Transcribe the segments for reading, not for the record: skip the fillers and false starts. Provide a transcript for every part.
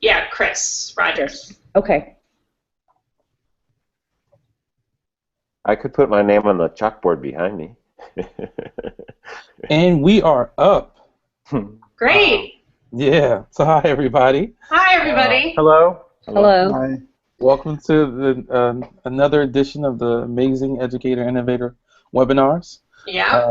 Yeah, Chris Rogers. Okay. I could put my name on the chalkboard behind me. And we are up. Great. Yeah. So hi, everybody. Hi, everybody. Hello. Hello. Hi. Welcome to the another edition of the amazing Educator Innovator webinars. Yeah.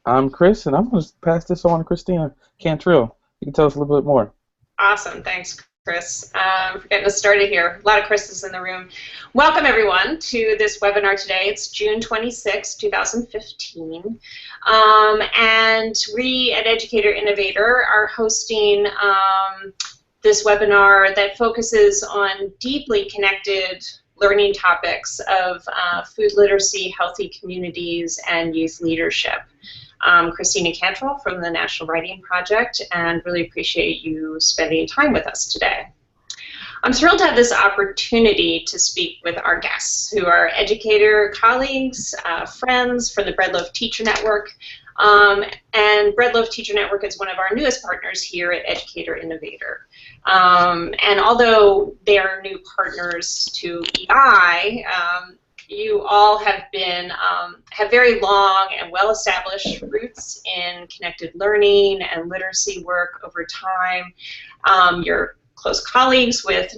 I'm Chris, and I'm going to pass this on to Christina Cantrell. You can tell us a little bit more. Awesome. Thanks, Chris, for getting us started here. A lot of Chris's in the room. Welcome, everyone, to this webinar today. It's June 26, 2015. And we at Educator Innovator are hosting this webinar that focuses on deeply connected learning topics of food literacy, healthy communities, and youth leadership. Christina Cantrell from the National Writing Project, and really appreciate you spending time with us today. I'm thrilled to have this opportunity to speak with our guests, who are educator colleagues, friends from the Loaf Teacher Network. And Loaf Teacher Network is one of our newest partners here at Educator Innovator. And although they are new partners to EI, you all have been have very long and well-established roots in connected learning and literacy work over time. You're close colleagues with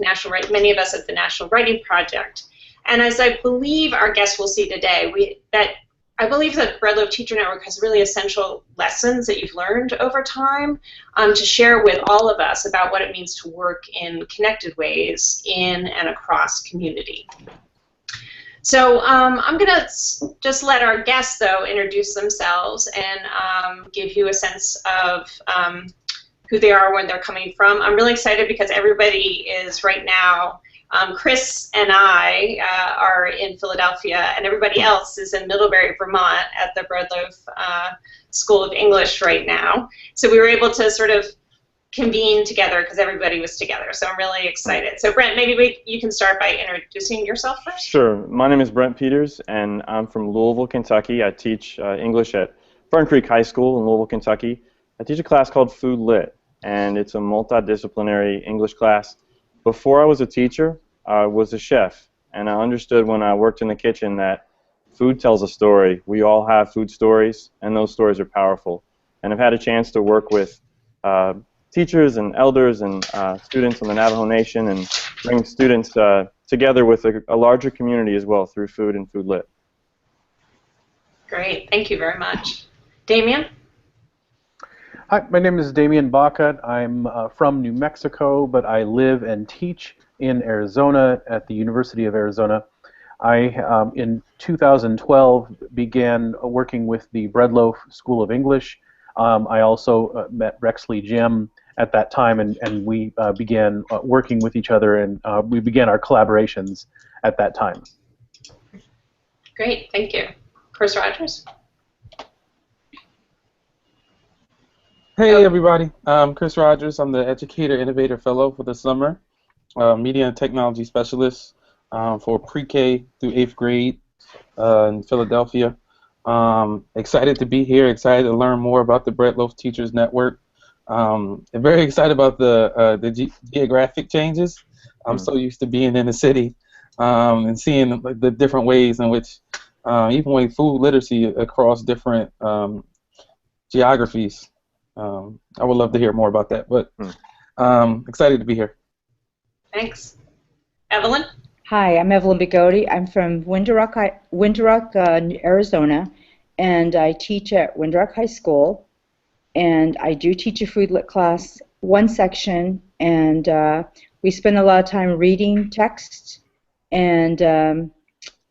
many of us at the National Writing Project. And as I believe our guests will see today, I believe that Loaf Teacher Network has really essential lessons that you've learned over time to share with all of us about what it means to work in connected ways in and across community. So I'm going to just let our guests, though, introduce themselves and give you a sense of who they are, where they're coming from. I'm really excited because everybody is right now, Chris and I are in Philadelphia, and everybody else is in Middlebury, Vermont at the Loaf School of English right now. So we were able to sort of convene together because everybody was together. So I'm really excited. So Brent, maybe you can start by introducing yourself first. Sure. My name is Brent Peters, and I'm from Louisville, Kentucky. I teach English at Fern High School in Louisville, Kentucky. I teach a class called Food Lit, and it's a multidisciplinary English class. Before I was a teacher, I was a chef, and I understood when I worked in the kitchen that food tells a story. We all have food stories, and those stories are powerful. And I've had a chance to work with teachers and elders and students on the Navajo Nation and bring students together with a larger community as well through food and Food Lit. Great, thank you very much. Damian? Hi, my name is Damian Baka. I'm from New Mexico, but I live and teach in Arizona at the University of Arizona. I, in 2012, began working with the Loaf School of English. I also met Rexley Jim at that time, and we began working with each other, and we began our collaborations at that time. Great, thank you. Chris Rogers? Hey, everybody. I'm Chris Rogers. I'm the Educator Innovator Fellow for the summer, Media and Technology Specialist for pre-K through 8th grade in Philadelphia. Excited to be here, excited to learn more about the Loaf Teachers Network. I'm very excited about the geographic changes. I'm so used to being in the city and seeing the different ways in which, even with food literacy across different geographies. I would love to hear more about that, but excited to be here. Thanks. Evelyn? Hi, I'm Evelyn Begody. I'm from Windrock, Arizona, and I teach at Windrock High School. And I do teach a Food Lit class, one section, and we spend a lot of time reading texts. And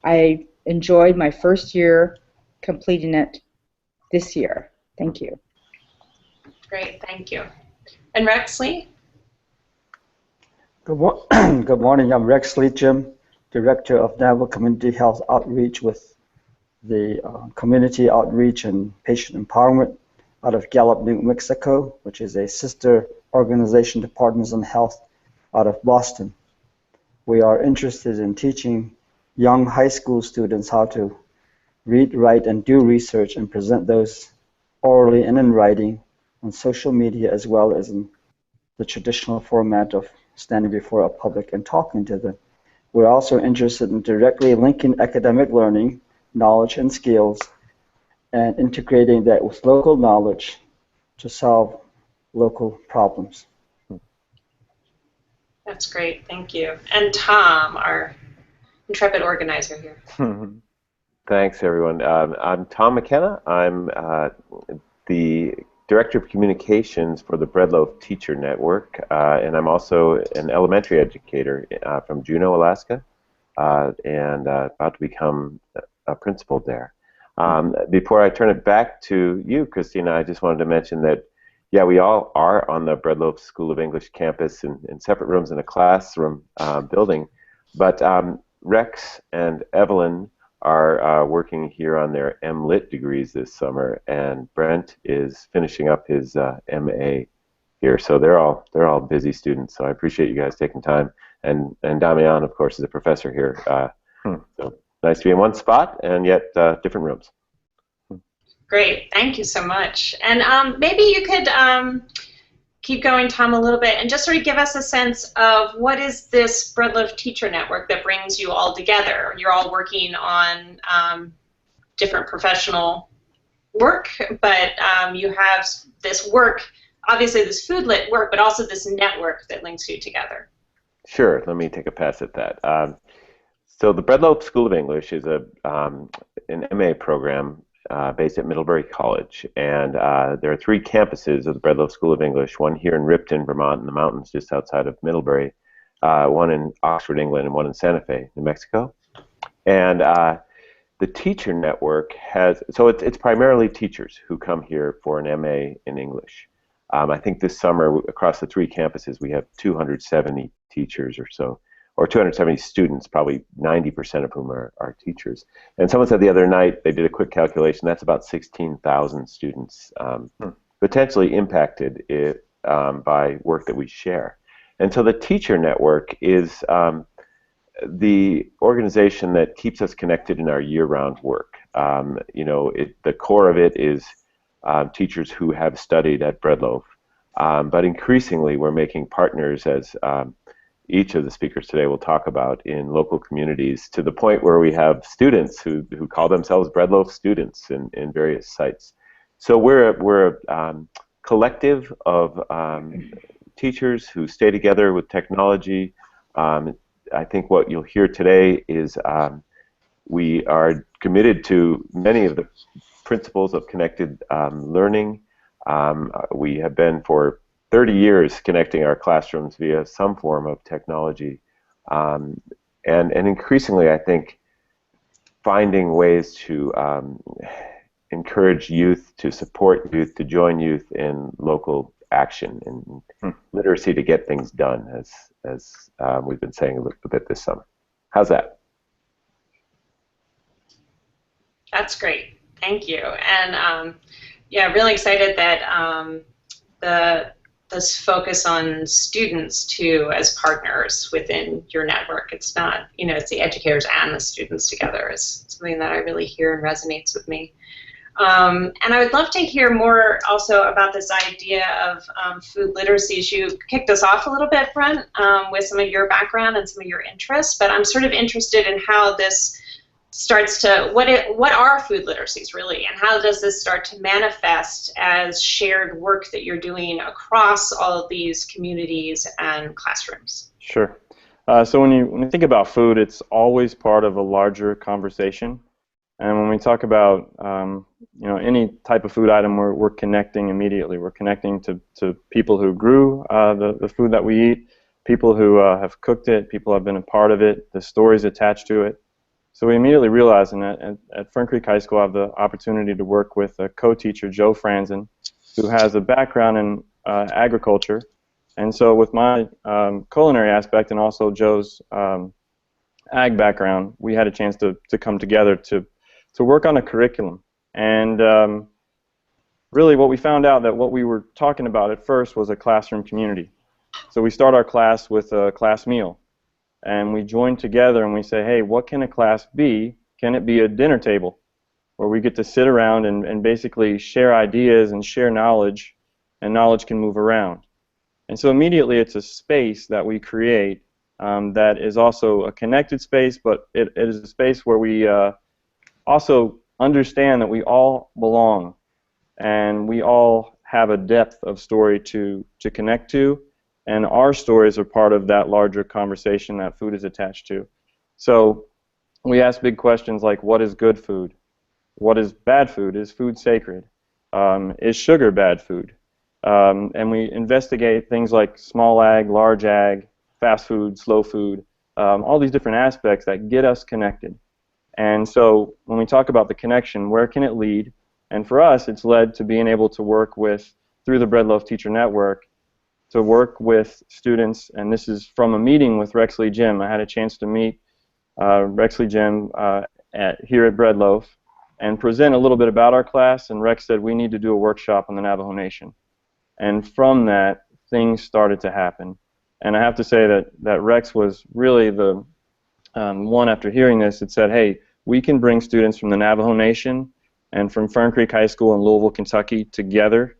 I enjoyed my first year completing it this year. Thank you. Great, thank you. And Rexley? Good morning. I'm Rexley Jim, Director of Navajo Community Health Outreach with the Community Outreach and Patient Empowerment out of Gallup, New Mexico, which is a sister organization to Partners in Health out of Boston. We are interested in teaching young high school students how to read, write, and do research and present those orally and in writing on social media as well as in the traditional format of standing before a public and talking to them. We're also interested in directly linking academic learning, knowledge, and skills, and integrating that with local knowledge to solve local problems. That's great, thank you. And Tom, our intrepid organizer here. Thanks, everyone. I'm Tom McKenna. I'm the Director of Communications for the Loaf Teacher Network, and I'm also an elementary educator from Juneau, Alaska, and about to become a principal there. Before I turn it back to you, Christina, I just wanted to mention that, yeah, we all are on the Loaf School of English campus in separate rooms in a classroom building, but Rex and Evelyn are working here on their M.Litt degrees this summer, and Brent is finishing up his M.A. here. So they're all busy students. So I appreciate you guys taking time. And Damián, of course, is a professor here. So nice to be in one spot and yet different rooms. Great, thank you so much. And maybe you could keep going, Tom, a little bit and just sort of give us a sense of what is this Loaf Teacher Network that brings you all together. You're all working on different professional work, but you have this work, obviously this food lit work, but also this network that links you together. Sure, let me take a pass at that. So the Loaf School of English is an MA program based at Middlebury College, and there are 3 campuses of the Loaf School of English, one here in Ripton, Vermont, in the mountains just outside of Middlebury, one in Oxford, England, and one in Santa Fe, New Mexico. And the Teacher Network has, so it's primarily teachers who come here for an MA in English. I think this summer across the 3 campuses we have 270 teachers or so, or 270 students, probably 90% of whom are teachers. And someone said the other night, they did a quick calculation, that's about 16,000 students potentially impacted by work that we share. And so the Teacher Network is the organization that keeps us connected in our year-round work. You know, the core of it is teachers who have studied at Loaf, but increasingly we're making partners, as each of the speakers today will talk about, in local communities, to the point where we have students who call themselves Loaf students in various sites. So we're a collective of teachers who stay together with technology. I think what you'll hear today is we are committed to many of the principles of connected learning. We have been for 30 years connecting our classrooms via some form of technology, and increasingly I think finding ways to encourage youth, to support youth, to join youth in local action and literacy to get things done, as we've been saying a little bit this summer. How's that? That's great, thank you. And yeah, really excited that this focus on students too as partners within your network. It's not, you know, it's the educators and the students together is something that I really hear and resonates with me. And I would love to hear more also about this idea of food literacies. You kicked us off a little bit, Brent, with some of your background and some of your interests, but I'm sort of interested in how this starts to, what are food literacies really, and how does this start to manifest as shared work that you're doing across all of these communities and classrooms? Sure. So when you think about food, it's always part of a larger conversation. And when we talk about you know, any type of food item, we're connecting immediately. We're connecting to people who grew the food that we eat, people who have cooked it, people who have been a part of it, the stories attached to it. So we immediately realized, and at Fern Creek High School I have the opportunity to work with a co-teacher, Joe Franzen, who has a background in agriculture. And so with my culinary aspect and also Joe's ag background, we had a chance to come together to work on a curriculum. And really what we found out that what we were talking about at first was a classroom community. So we start our class with a class meal. And we join together and we say, hey, what can a class be? Can it be a dinner table where we get to sit around and basically share ideas and share knowledge, and knowledge can move around? And so immediately it's a space that we create that is also a connected space, but it is a space where we also understand that we all belong and we all have a depth of story to connect to, and our stories are part of that larger conversation that food is attached to. So we ask big questions like, what is good food? What is bad food? Is food sacred? Is sugar bad food? And we investigate things like small ag, large ag, fast food, slow food, all these different aspects that get us connected. And so when we talk about the connection, where can it lead? And for us, it's led to being able to work with, through the Loaf Teacher Network, to work with students, and this is from a meeting with Rexley Jim. I had a chance to meet Rexley Jim here at Bread Loaf and present a little bit about our class, and Rex said we need to do a workshop on the Navajo Nation. And from that, things started to happen. And I have to say that Rex was really the one, after hearing this, that said, hey, we can bring students from the Navajo Nation and from Fern Creek High School in Louisville, Kentucky together.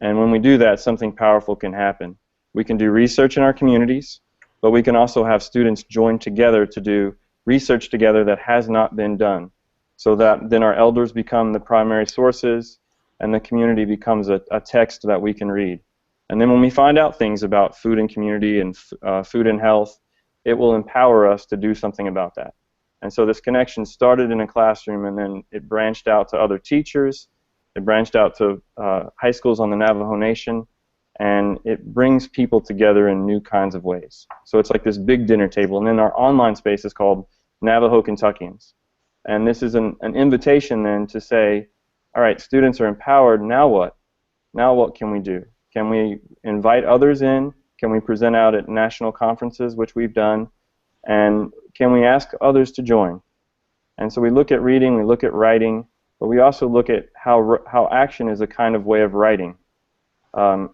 And when we do that, something powerful can happen. We can do research in our communities, but we can also have students join together to do research together that has not been done. So that then our elders become the primary sources and the community becomes a text that we can read. And then when we find out things about food and community and food and health, it will empower us to do something about that. And so this connection started in a classroom, and then it branched out to other teachers, it branched out to high schools on the Navajo Nation, and it brings people together in new kinds of ways. So it's like this big dinner table, and then our online space is called Navajo Kentuckians. And this is an invitation then to say, all right, students are empowered, now what? Now what can we do? Can we invite others in? Can we present out at national conferences, which we've done? And can we ask others to join? And so we look at reading, we look at writing, but we also look at how action is a kind of way of writing.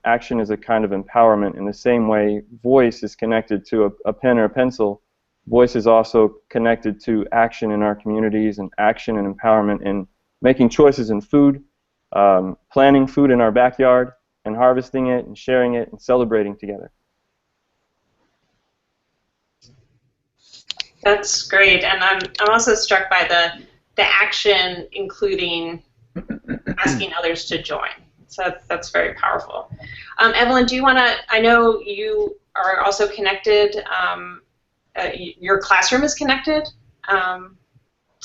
Action is a kind of empowerment. In the same way voice is connected to a pen or a pencil, voice is also connected to action in our communities and action and empowerment in making choices in food, planting food in our backyard, and harvesting it and sharing it and celebrating together. That's great, and I'm also struck by the action, including asking others to join. So that's very powerful. Evelyn, do you want to? I know you are also connected. Your classroom is connected to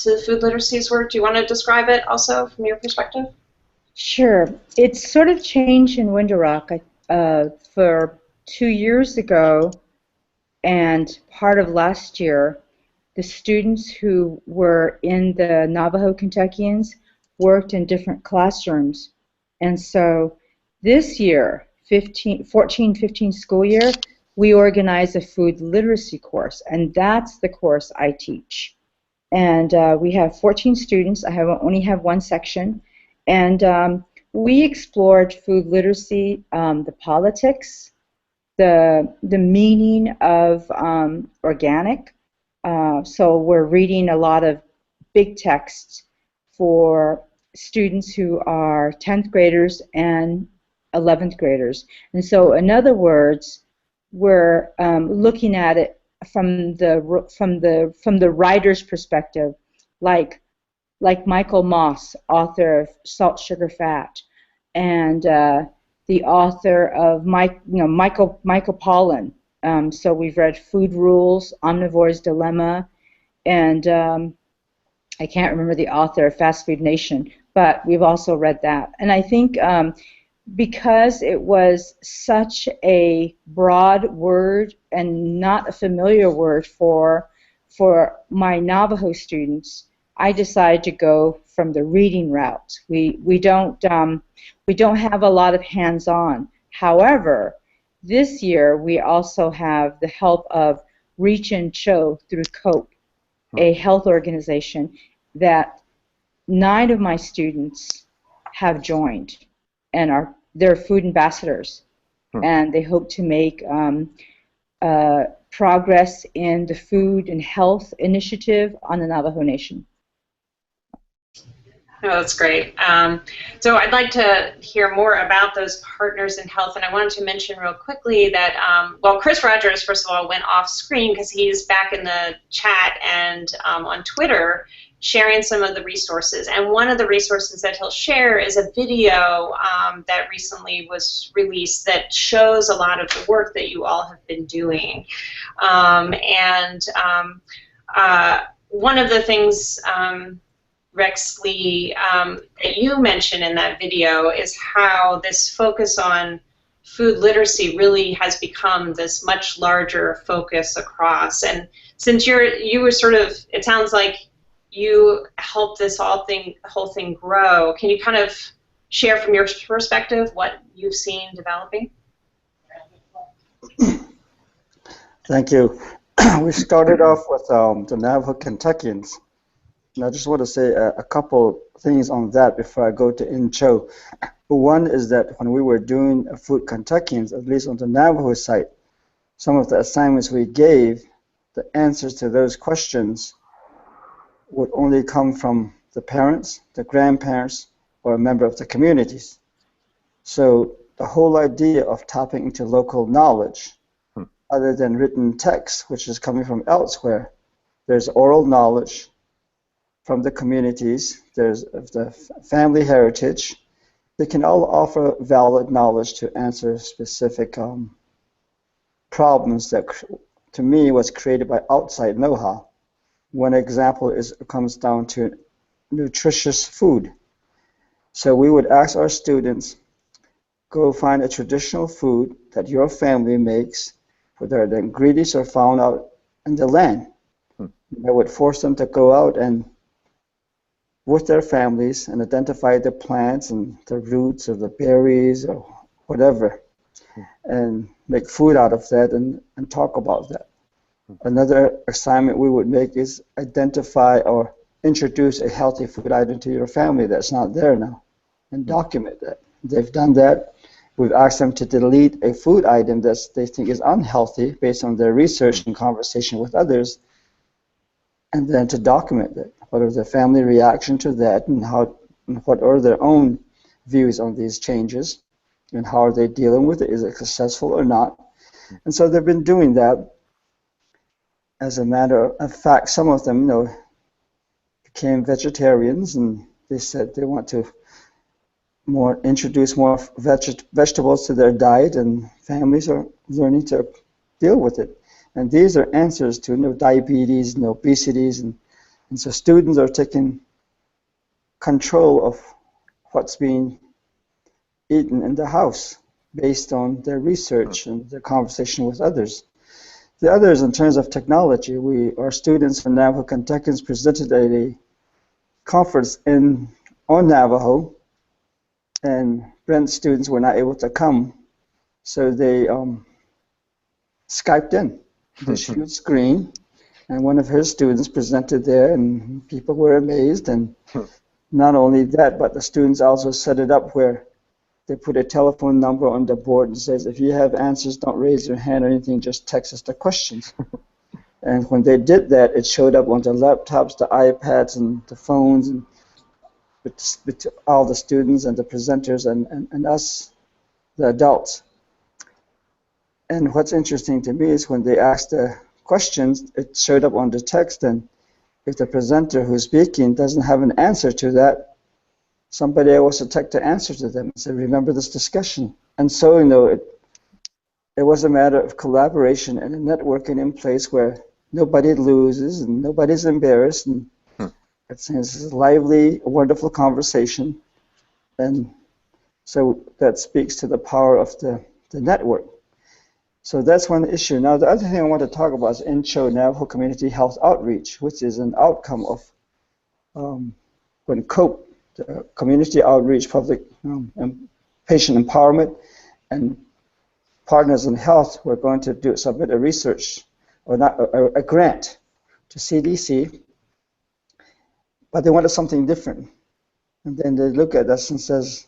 the food literacy's work. Do you want to describe it also from your perspective? Sure. It's sort of changed in Window Rock. For 2 years ago and part of last year, the students who were in the Navajo Kentuckians worked in different classrooms. And so this year, 14-15 school year, we organize a food literacy course, and that's the course I teach. And we have 14 students. I only have one section. And we explored food literacy, the politics, the meaning of organic. So we're reading a lot of big texts for students who are 10th graders and 11th graders. And so, in other words, we're looking at it from the writer's perspective, like Michael Moss, author of Salt, Sugar, Fat, and the author of Michael Pollan. So we've read Food Rules, Omnivore's Dilemma, and I can't remember the author of Fast Food Nation, but we've also read that. And I think because it was such a broad word and not a familiar word for my Navajo students, I decided to go from the reading route. We don't have a lot of hands-on. However, this year we also have the help of NCHO through COPE, a health organization that 9 of my students have joined and they're food ambassadors, and they hope to make progress in the food and health initiative on the Navajo Nation. Oh, that's great. So I'd like to hear more about those partners in health, and I wanted to mention real quickly that, well, Chris Rogers, first of all, went off screen because he's back in the chat and on Twitter sharing some of the resources. And one of the resources that he'll share is a video that recently was released that shows a lot of the work that you all have been doing. One of the things Rex Lee, that you mentioned in that video is how this focus on food literacy really has become this much larger focus across. And since you were sort of, it sounds like you helped this whole thing grow. Can you kind of share from your perspective what you've seen developing? Thank you. We started off with the Navajo Kentuckians. And I just want to say a couple things on that before I go to NCHO. One is that when we were doing Food Kentuckians, at least on the Navajo site, some of the assignments we gave, the answers to those questions would only come from the parents, the grandparents, or a member of the communities. So the whole idea of tapping into local knowledge, other than written text, which is coming from elsewhere, there's oral knowledge from the communities, there's the family heritage. They can all offer valid knowledge to answer specific problems that, to me, was created by outside know-how. One example comes down to nutritious food. So we would ask our students, go find a traditional food that your family makes, whether the ingredients are found out in the land. That would force them to go out and with their families and identify the plants and the roots or the berries or whatever, and make food out of that and talk about that. Another assignment we would make is identify or introduce a healthy food item to your family that's not there now and document that. They've done that. We've asked them to delete a food item that they think is unhealthy based on their research and conversation with others, and then to document it. What are the family reaction to that, and what are their own views on these changes, and how are they dealing with it? Is it successful or not? And so they've been doing that. As a matter of fact, some of them, became vegetarians, and they said they want to introduce more vegetables to their diet, and families are learning to deal with it. And these are answers to diabetes and obesities, and so students are taking control of what's being eaten in the house based on their research and their conversation with others. The others, in terms of technology, our students from Navajo Kentuckians presented at a conference on Navajo, and Brent's students were not able to come, so they Skyped in this huge screen, and one of her students presented there, and people were amazed. And not only that, but the students also set it up where they put a telephone number on the board and says, if you have answers, don't raise your hand or anything, just text us the questions. And when they did that, it showed up on the laptops, the iPads, and the phones, and with all the students and the presenters and us, the adults. And what's interesting to me is when they asked the questions, it showed up on the text, and if the presenter who's speaking doesn't have an answer to that, somebody else will text the answer to them and say, remember this discussion. And so, it was a matter of collaboration and a networking in place where nobody loses and nobody's embarrassed, and it's a lively, wonderful conversation. And so that speaks to the power of the network. So that's one issue. Now, the other thing I want to talk about is NCHO, Navajo Community Health Outreach, which is an outcome of when COPE, the Community Outreach, Public and Patient Empowerment, and Partners in Health were going to submit a research, or not a grant to CDC, but they wanted something different. And then they look at us and says,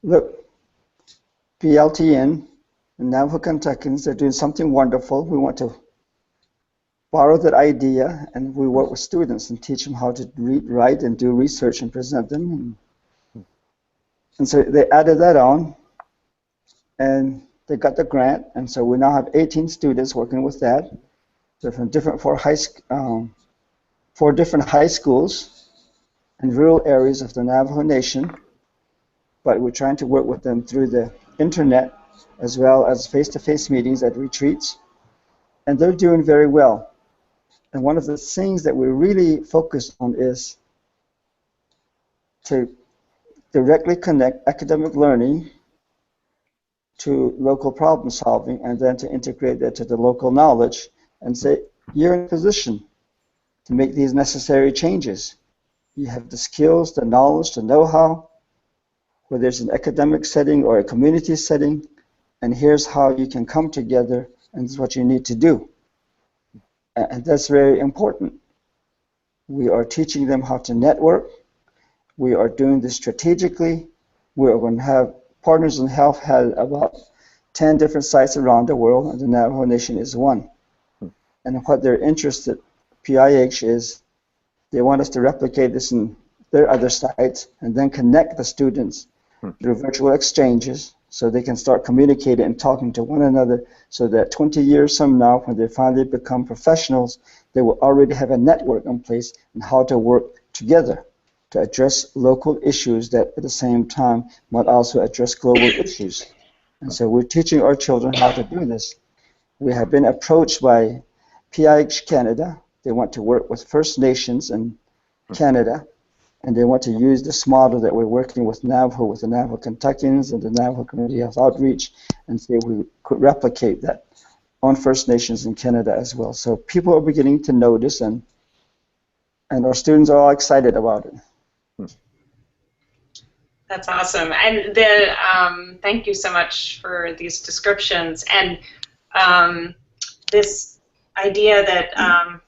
look, BLTN and Navajo Kentuckians, they're doing something wonderful. We want to borrow that idea, and we work with students and teach them how to read, write, and do research and present them. And so they added that on, and they got the grant, and so we now have 18 students working with that. So from four different high schools in rural areas of the Navajo Nation, but we're trying to work with them through the internet as well as face-to-face meetings at retreats, and they're doing very well. And one of the things that we really focus on is to directly connect academic learning to local problem solving, and then to integrate that to the local knowledge and say, you're in a position to make these necessary changes. You have the skills, the knowledge, the know-how, whether it's an academic setting or a community setting, and here's how you can come together, and this is what you need to do. And that's very important. We are teaching them how to network. We are doing this strategically. We are going to have Partners in Health had about 10 different sites around the world, and the Navajo Nation is one. And what they're interested, PIH, is they want us to replicate this in their other sites and then connect the students through virtual exchanges so they can start communicating and talking to one another, so that 20 years from now, when they finally become professionals, they will already have a network in place and how to work together to address local issues that at the same time might also address global issues. And so we're teaching our children how to do this. We have been approached by PIH Canada. They want to work with First Nations in Canada, and they want to use this model that we're working with Navajo, with the Navajo Kentuckians and the Navajo Community Health Outreach, and see if we could replicate that on First Nations in Canada as well. So people are beginning to notice, and our students are all excited about it. That's awesome. And thank you so much for these descriptions. And this idea that,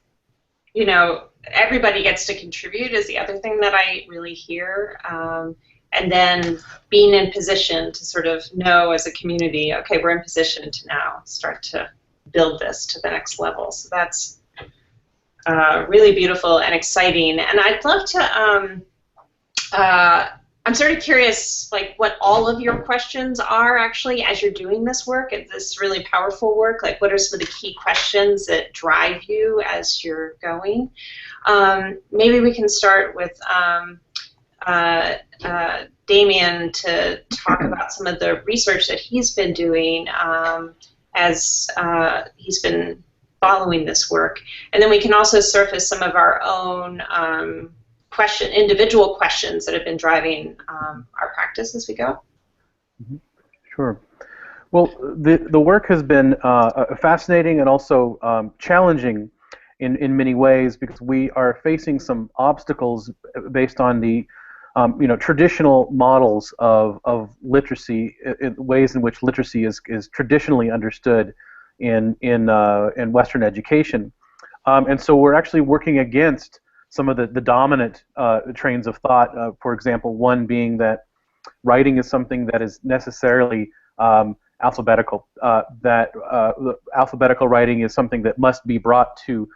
you know, everybody gets to contribute is the other thing that I really hear. And then being in position to sort of know as a community, okay, we're in position to now start to build this to the next level. So that's really beautiful and exciting. And I'd love to, I'm sort of curious, like, what all of your questions are actually as you're doing this work, and this really powerful work. Like, what are some of the key questions that drive you as you're going? Maybe we can start with Damian to talk about some of the research that he's been doing as he's been following this work, and then we can also surface some of our own individual questions that have been driving our practice as we go. Sure. Well, the work has been fascinating and also challenging in many ways, because we are facing some obstacles based on the traditional models of literacy, ways in which literacy is traditionally understood in Western education, and so we're actually working against some of the dominant trains of thought. For example, one being that writing is something that is necessarily alphabetical. That alphabetical writing is something that must be brought to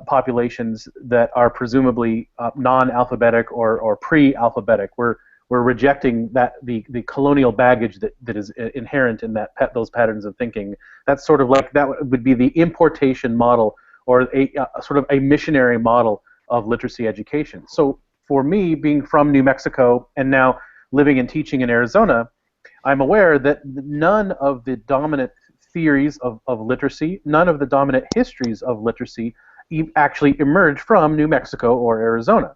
populations that are presumably non-alphabetic or pre-alphabetic. We're rejecting the colonial baggage that is inherent in those patterns of thinking. That's sort of like, that would be the importation model, or a sort of a missionary model of literacy education. So for me, being from New Mexico and now living and teaching in Arizona, I'm aware that none of the dominant theories of literacy, none of the dominant histories of literacy actually emerge from New Mexico or Arizona.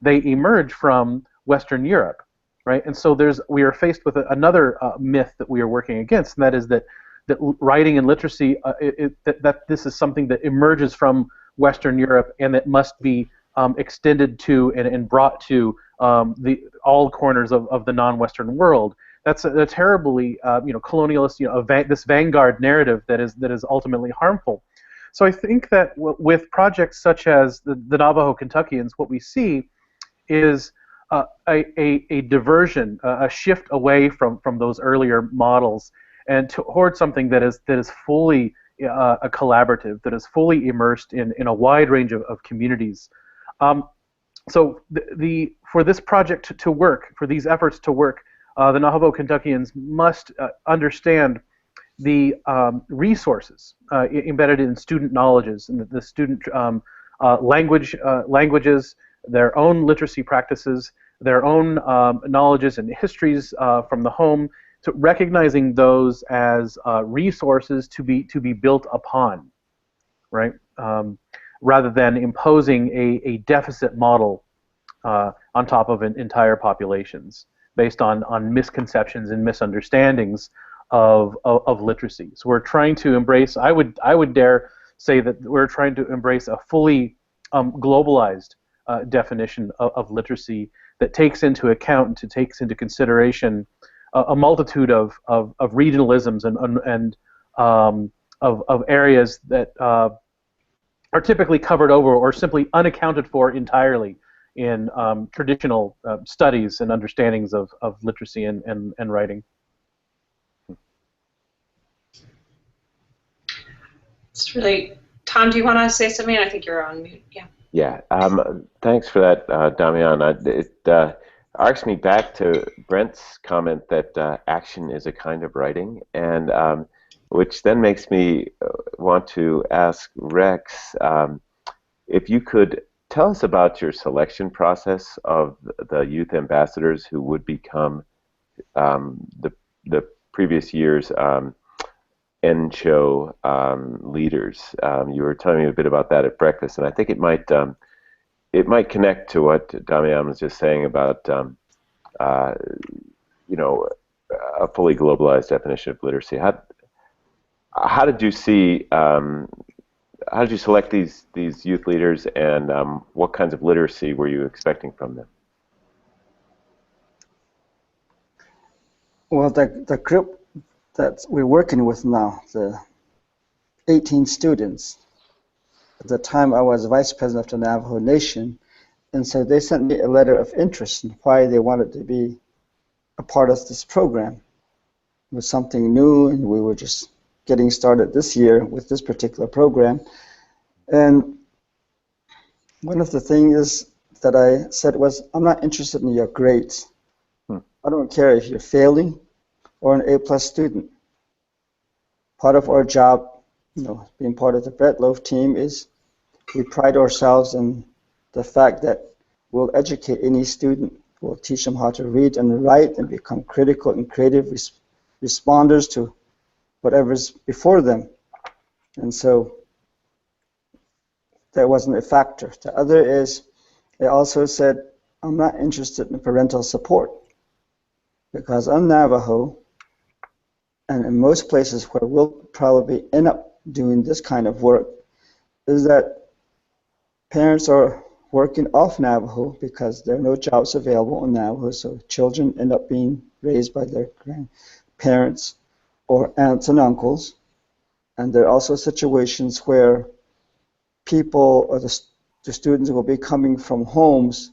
They emerge from Western Europe, right? And so we are faced with another myth that we are working against, and that is that writing and literacy, that this is something that emerges from Western Europe and that must be extended to and brought to all corners of the non-Western world. That's a terribly colonialist, this vanguard narrative that is ultimately harmful. So I think that with projects such as the Navajo Kentuckians, what we see is a diversion, a shift away from those earlier models, and towards something that is fully a collaborative that is fully immersed in a wide range of communities. So for this project to work, for these efforts to work, the Navajo Kentuckians must understand the resources embedded in student knowledges and the student languages, their own literacy practices, their own knowledges and histories from the home, to recognizing those as resources to be built upon, right? Rather than imposing a deficit model on top of entire populations based on misconceptions and misunderstandings of literacy. So we're trying to embrace, I would dare say that we're trying to embrace a fully globalized definition of literacy that takes into account and takes into consideration a multitude of regionalisms and of areas that are typically covered over or simply unaccounted for entirely in traditional studies and understandings of literacy and writing. It's really, Tom, do you want to say something? I think you're on mute. Yeah. Yeah. Thanks for that, Damián. It arcs me back to Brent's comment that action is a kind of writing, and which then makes me want to ask Rex if you could tell us about your selection process of the youth ambassadors who would become the previous year's NCHO leaders. You were telling me a bit about that at breakfast, and I think it might connect to what Damián was just saying about you know, a fully globalized definition of literacy. How did you see? How did you select these youth leaders, and what kinds of literacy were you expecting from them? Well, the group that we're working with now, the 18 students. At the time, I was vice president of the Navajo Nation, and so they sent me a letter of interest in why they wanted to be a part of this program. It was something new, and we were just getting started this year with this particular program. And one of the things that I said was, I'm not interested in your grades. I don't care if you're failing or an A+ student. Part of our job, you know, being part of the Bread Loaf team, is we pride ourselves in the fact that we'll educate any student. We'll teach them how to read and write and become critical and creative responders to whatever's before them. And so that wasn't a factor. The other is, I also said, I'm not interested in parental support, because I'm Navajo, and in most places where we'll probably end up doing this kind of work, is that parents are working off Navajo because there are no jobs available in Navajo, so children end up being raised by their grandparents or aunts and uncles. And there are also situations where people or the students will be coming from homes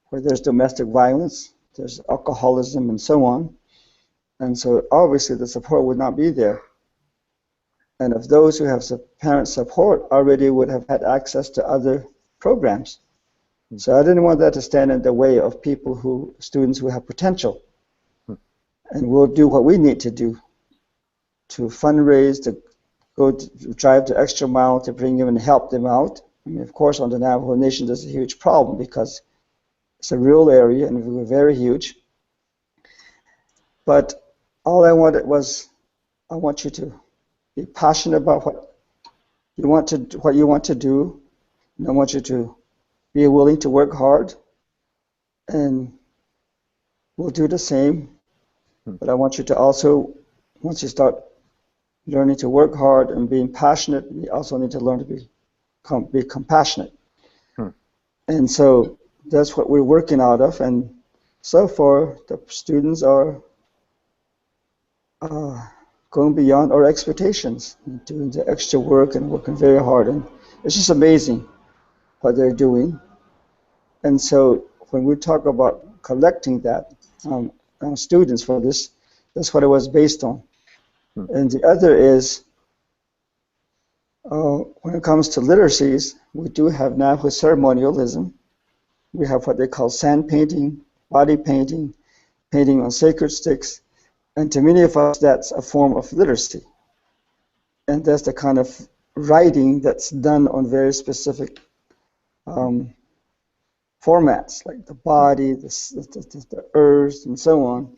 where there's domestic violence, there's alcoholism, and so on. And so obviously the support would not be there. And if those who have parent support already would have had access to other programs. So I didn't want that to stand in the way of students who have potential. And we'll do what we need to do to fundraise, to drive the extra mile to bring them and help them out. I mean, of course, on the Navajo Nation, there's a huge problem because it's a rural area and we're very huge. But all I wanted was, I want you to be passionate about what you want to do, and I want you to be willing to work hard, and we'll do the same. But I want you to also, once you start learning to work hard and being passionate, you also need to learn to be compassionate. And so that's what we're working out of, and so far the students are going beyond our expectations, doing the extra work and working very hard, and it's just amazing what they're doing. And so when we talk about collecting that students for this, that's what it was based on. And the other is, When it comes to literacies, we do have Navajo ceremonialism. We have what they call sand painting, body painting, painting on sacred sticks, and to many of us, that's a form of literacy. And that's the kind of writing that's done on very specific formats, like the body, the earth, and so on.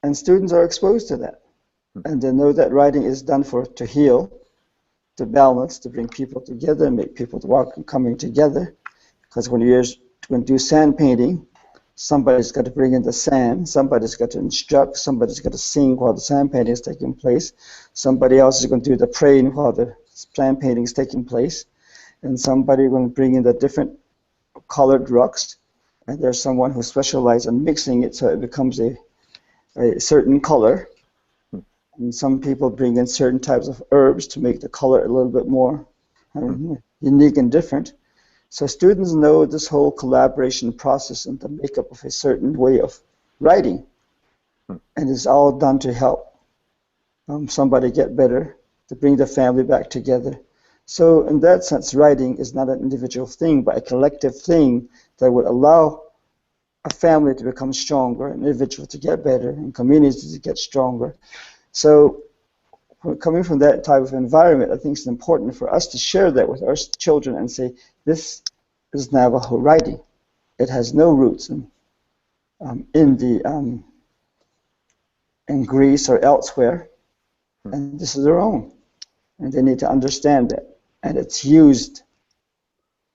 And students are exposed to that. And they know that writing is done to heal, to balance, to bring people together, make people walk and coming together. Because when you're going to do sand painting, somebody's got to bring in the sand, somebody's got to instruct, somebody's got to sing while the sand painting is taking place, somebody else is going to do the praying while the sand painting is taking place, and somebody will bring in the different colored rocks, and there's someone who specializes in mixing it so it becomes a certain color. And some people bring in certain types of herbs to make the color a little bit more unique and different. So students know this whole collaboration process and the makeup of a certain way of writing. And it's all done to help somebody get better, to bring the family back together. So in that sense, writing is not an individual thing, but a collective thing that would allow a family to become stronger, an individual to get better, and communities to get stronger. So coming from that type of environment, I think it's important for us to share that with our children and say, this is Navajo writing. It has no roots in Greece or elsewhere, and this is their own. And they need to understand that. And it's used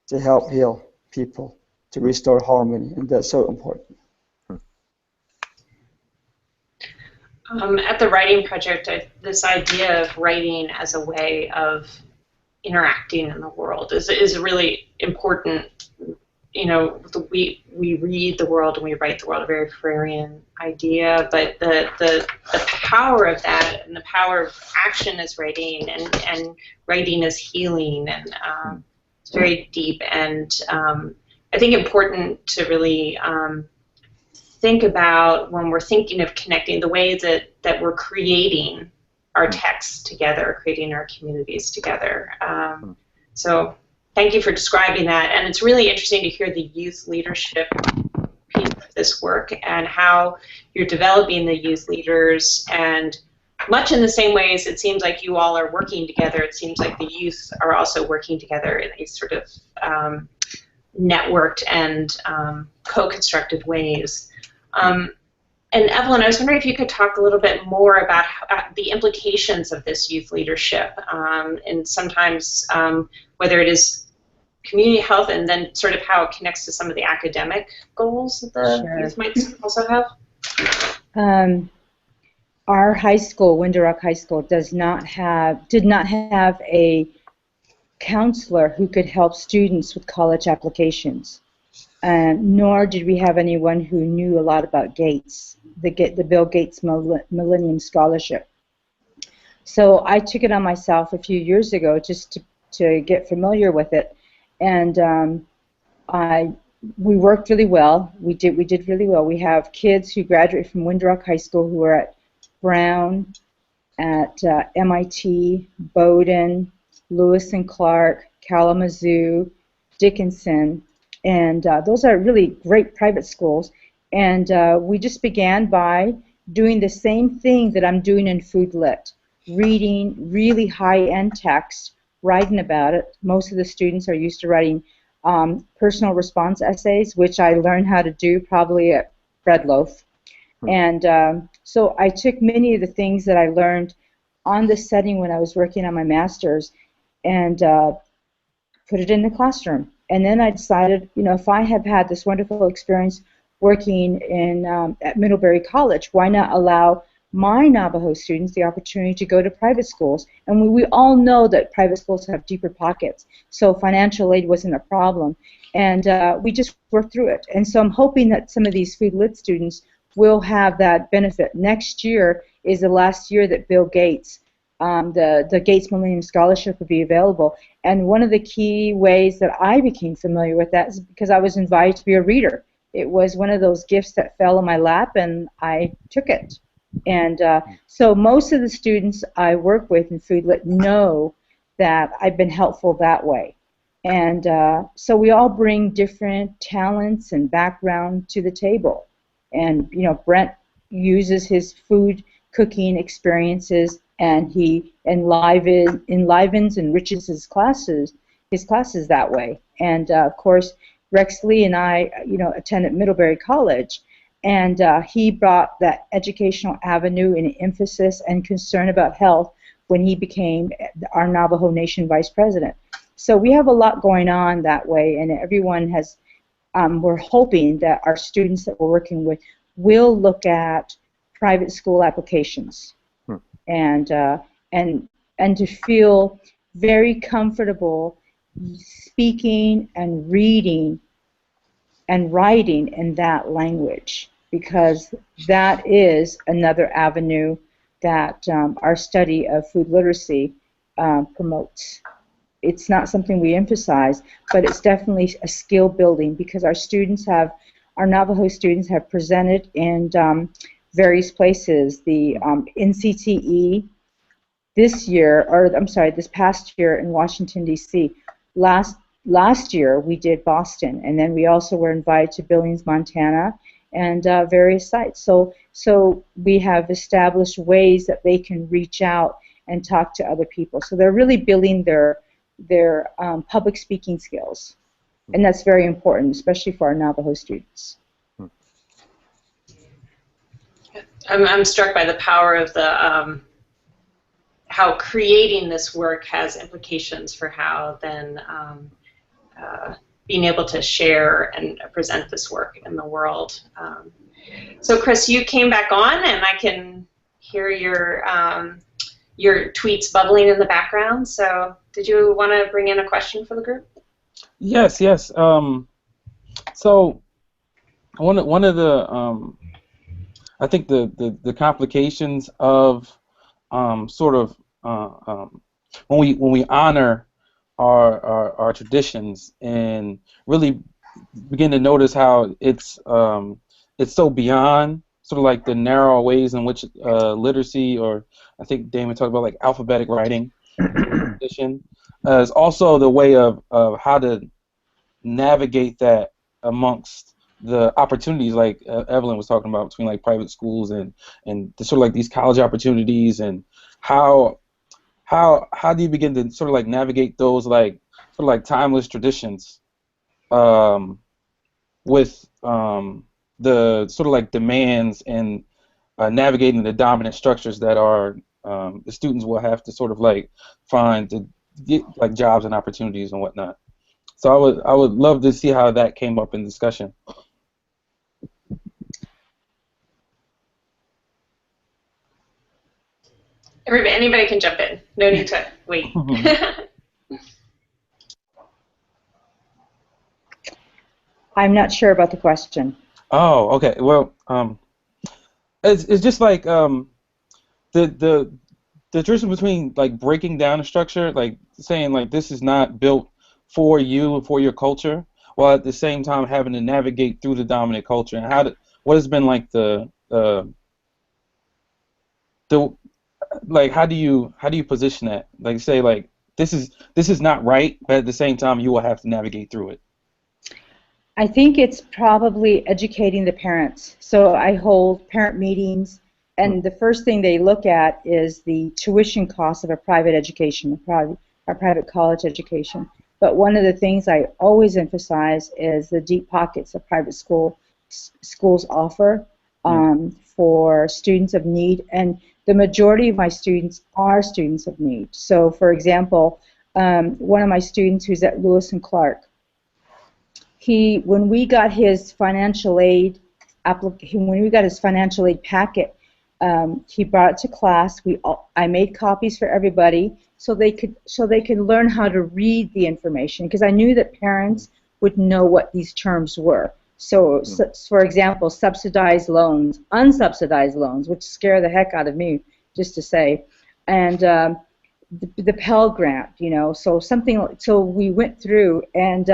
to help heal people, to restore harmony, and that's so important. At the Writing Project, this idea of writing as a way of interacting in the world is really important. You know, we read the world and we write the world, a very Freudian idea, but the power of that and the power of action as writing and writing as healing, and it's very deep, and I think important to really think about when we're thinking of connecting the way that we're creating our texts together, creating our communities together. So thank you for describing that, and it's really interesting to hear the youth leadership piece of this work and how you're developing the youth leaders, and much in the same ways it seems like you all are working together, it seems like the youth are also working together in these sort of networked and co-constructed ways. And Evelyn, I was wondering if you could talk a little bit more about the implications of this youth leadership, and sometimes whether it is community health and then sort of how it connects to some of the academic goals that the youth might also have. Our high school, Window Rock High School, did not have a counselor who could help students with college applications. Nor did we have anyone who knew a lot about Gates, the Bill Gates Millennium Scholarship. So I took it on myself a few years ago just to get familiar with it, and we worked really well. We did really well. We have kids who graduate from Window Rock High School who are at Brown, at MIT, Bowdoin, Lewis and Clark, Kalamazoo, Dickinson. And those are really great private schools. And we just began by doing the same thing that I'm doing in Food Lit, reading really high-end text, writing about it. Most of the students are used to writing personal response essays, which I learned how to do probably at Bread Loaf. And so I took many of the things that I learned on the setting when I was working on my master's and put it in the classroom. And then I decided, you know, if I have had this wonderful experience working at Middlebury College, why not allow my Navajo students the opportunity to go to private schools? And we all know that private schools have deeper pockets, so financial aid wasn't a problem. And we just worked through it. And so I'm hoping that some of these Food Lit students will have that benefit. Next year is the last year that Bill Gates, the Gates Millennium Scholarship, will be available. And one of the key ways that I became familiar with that is because I was invited to be a reader. It was one of those gifts that fell in my lap, and I took it. And so most of the students I work with in Food Lit know that I've been helpful that way. And so we all bring different talents and background to the table. And, you know, Brent uses his food cooking experiences, and he enlivens, enriches his classes that way. And, of course, Rex Lee and I, you know, attended Middlebury College, and he brought that educational avenue and emphasis and concern about health when he became our Navajo Nation vice president. So we have a lot going on that way, and everyone has, we're hoping that our students that we're working with will look at private school applications and to feel very comfortable speaking and reading and writing in that language, because that is another avenue that our study of food literacy promotes. It's not something we emphasize, but it's definitely a skill building, because our Navajo students have presented in various places. The NCTE this past year in Washington, D.C. Last year we did Boston, and then we also were invited to Billings, Montana, and various sites. So we have established ways that they can reach out and talk to other people. So they're really building their public speaking skills, and that's very important, especially for our Navajo students. I'm struck by the power of the how creating this work has implications for how then being able to share and present this work in the world. So Chris, you came back on, and I can hear your tweets bubbling in the background. So did you want to bring in a question for the group? Yes. So one of the I think the complications of sort of when we honor our traditions and really begin to notice how it's so beyond sort of like the narrow ways in which literacy, or I think Damon talked about like alphabetic writing tradition, is also the way of how to navigate that amongst the opportunities like Evelyn was talking about between like private schools and the sort of like these college opportunities, and how do you begin to sort of like navigate those like sort of like timeless traditions with the sort of like demands and navigating the dominant structures that are the students will have to sort of like find to get like jobs and opportunities and whatnot. So I would love to see how that came up in discussion. Anybody can jump in. No need to wait. I'm not sure about the question. Oh, okay. Well, it's just like the difference between like breaking down a structure, like saying like this is not built for you and for your culture, while at the same time having to navigate through the dominant culture, and what has been like like how do you position that? Like say like this is not right, but at the same time you will have to navigate through it. I think it's probably educating the parents. So I hold parent meetings, and the first thing they look at is the tuition cost of a private education, a private college education. But one of the things I always emphasize is the deep pockets that private schools offer for students of need, and the majority of my students are students of need. So, for example, one of my students who's at Lewis and Clark, when we got his financial aid packet, he brought it to class. I made copies for everybody so they could learn how to read the information, because I knew that parents would know what these terms were. So, for example, subsidized loans, unsubsidized loans, which scare the heck out of me, just to say, and the Pell Grant, you know. So we went through, and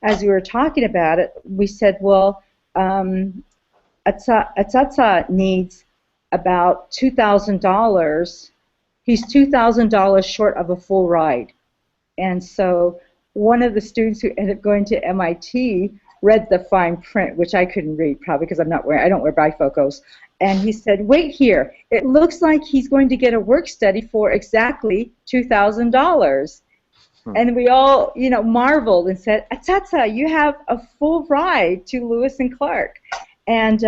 as we were talking about it, we said, well, Atsatsa needs about $2,000. He's $2,000 short of a full ride. And so one of the students who ended up going to MIT read the fine print, which I couldn't read probably because I don't wear bifocals. And he said, wait here, it looks like he's going to get a work study for exactly $2,000. And we all, marveled and said, Atata, you have a full ride to Lewis and Clark. And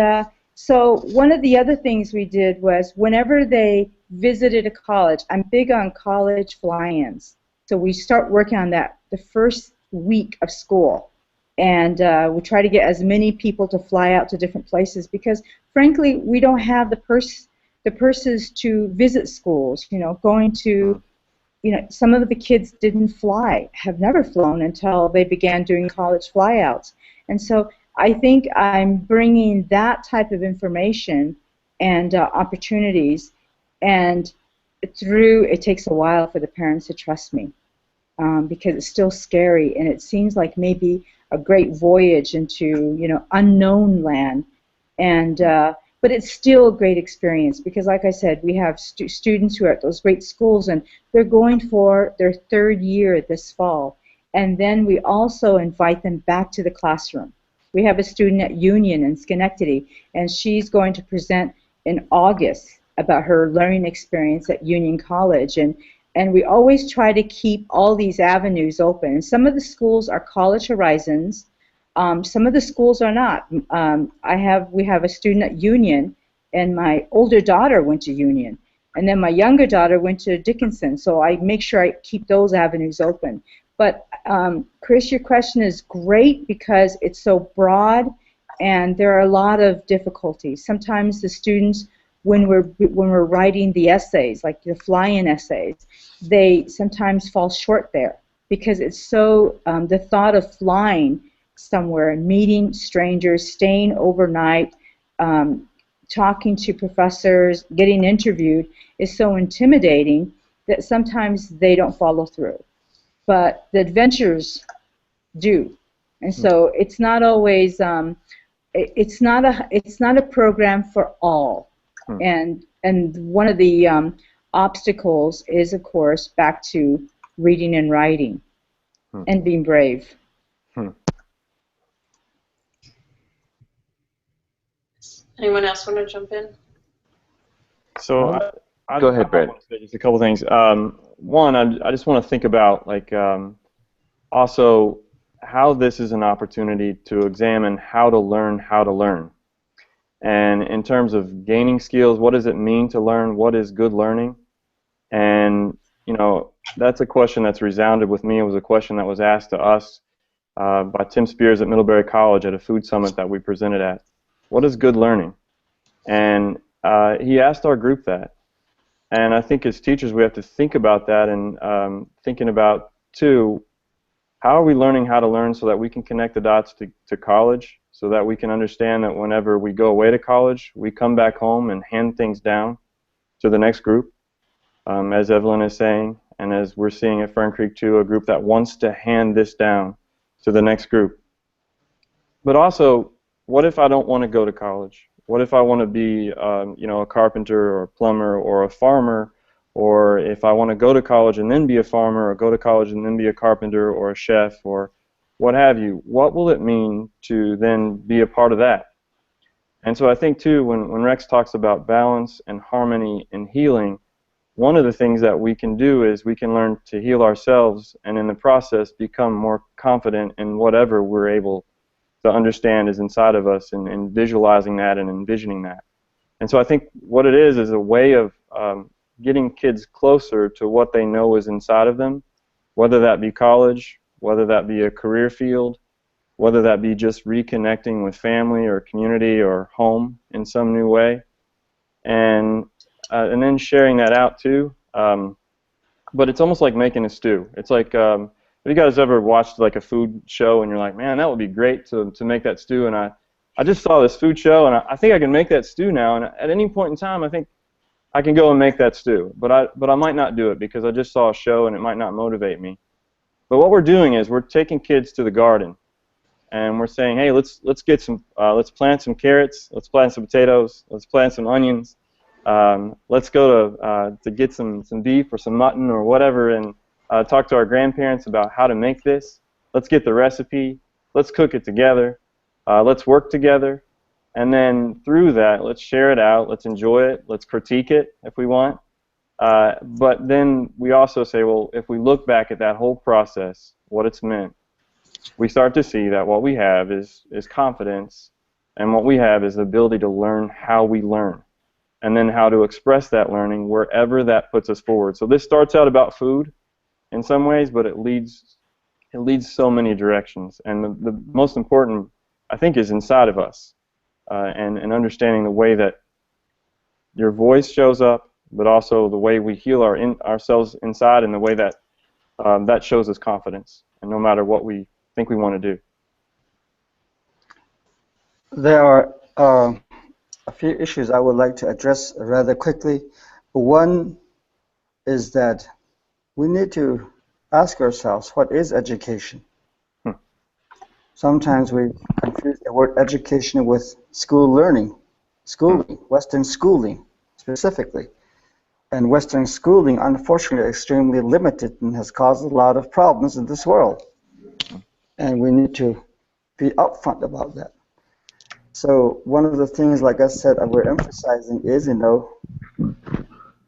so one of the other things we did was whenever they visited a college, I'm big on college fly-ins. So we start working on that the first week of school. And we try to get as many people to fly out to different places because, frankly, we don't have the purses to visit schools. Going to, some of the kids didn't fly, have never flown until they began doing college flyouts. And so I think I'm bringing that type of information and opportunities, and it takes a while for the parents to trust me because it's still scary, and it seems like maybe a great voyage into unknown land, and but it's still a great experience because, like I said, we have students who are at those great schools and they're going for their third year this fall, and then we also invite them back to the classroom. We have a student at Union in Schenectady, and she's going to present in August about her learning experience at Union College, and we always try to keep all these avenues open. And some of the schools are college horizons. Some of the schools are not. We have a student at Union, and my older daughter went to Union. And then my younger daughter went to Dickinson, so I make sure I keep those avenues open. But, Chris, your question is great because it's so broad, and there are a lot of difficulties. Sometimes the students, when we're writing the essays, like the fly-in essays, they sometimes fall short there because it's so, the thought of flying somewhere, meeting strangers, staying overnight, talking to professors, getting interviewed is so intimidating that sometimes they don't follow through. But the adventures do. And so it's not always, it's not a program for all. And one of the obstacles is, of course, back to reading and writing and being brave. Anyone else want to jump in? So Go ahead, Brent. Just a couple things. One, I just want to think about also how this is an opportunity to examine how to learn. And in terms of gaining skills, what does it mean to learn? What is good learning? And that's a question that's resounded with me. It was a question that was asked to us by Tim Spears at Middlebury College at a food summit that we presented at. What is good learning? And he asked our group that. And I think as teachers we have to think about that and thinking about, too, how are we learning how to learn so that we can connect the dots to college, so that we can understand that whenever we go away to college, we come back home and hand things down to the next group, as Evelyn is saying, and as we're seeing at Fern Creek, too, a group that wants to hand this down to the next group. But also, what if I don't want to go to college? What if I want to be, a carpenter or a plumber or a farmer, or if I want to go to college and then be a farmer, or go to college and then be a carpenter or a chef or what have you? What will it mean to then be a part of that? And so I think, too, when Rex talks about balance and harmony and healing, one of the things that we can do is we can learn to heal ourselves and in the process become more confident in whatever we're able to understand is inside of us and visualizing that and envisioning that. And so I think what it is a way of getting kids closer to what they know is inside of them, whether that be college, whether that be a career field, whether that be just reconnecting with family or community or home in some new way, and then sharing that out too. But it's almost like making a stew. It's like, have you guys ever watched like a food show and you're like, man, that would be great to make that stew, and I just saw this food show and I think I can make that stew now, and at any point in time I think I can go and make that stew, but I might not do it because I just saw a show and it might not motivate me. But what we're doing is we're taking kids to the garden, and we're saying, hey, let's plant some carrots, let's plant some potatoes, let's plant some onions, let's go to get some beef or some mutton or whatever, and talk to our grandparents about how to make this. Let's get the recipe. Let's cook it together. Let's work together. And then through that, let's share it out. Let's enjoy it. Let's critique it if we want. But then we also say, well, if we look back at that whole process, what it's meant, we start to see that what we have is confidence, and what we have is the ability to learn how we learn, and then how to express that learning wherever that puts us forward. So this starts out about food in some ways, but it leads so many directions. And the most important, I think, is inside of us, and understanding the way that your voice shows up, but also the way we heal ourselves inside, and the way that that shows us confidence, and no matter what we think we want to do. There are a few issues I would like to address rather quickly. One is that we need to ask ourselves, what is education? Sometimes we confuse the word education with school learning, schooling, Western schooling specifically. And Western schooling, unfortunately, is extremely limited and has caused a lot of problems in this world. And we need to be upfront about that. So one of the things, like I said, we're emphasizing is,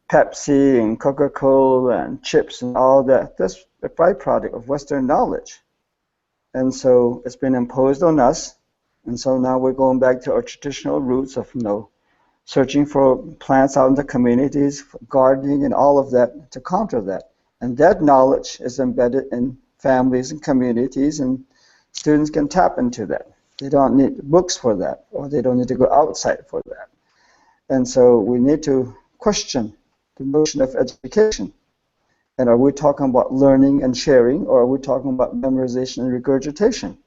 Pepsi and Coca-Cola and chips and all that. That's a byproduct of Western knowledge. And so it's been imposed on us. And so now we're going back to our traditional roots of, searching for plants out in the communities, gardening and all of that to counter that. And that knowledge is embedded in families and communities, and students can tap into that. They don't need books for that, or they don't need to go outside for that. And so we need to question the notion of education. And are we talking about learning and sharing, or are we talking about memorization and regurgitation?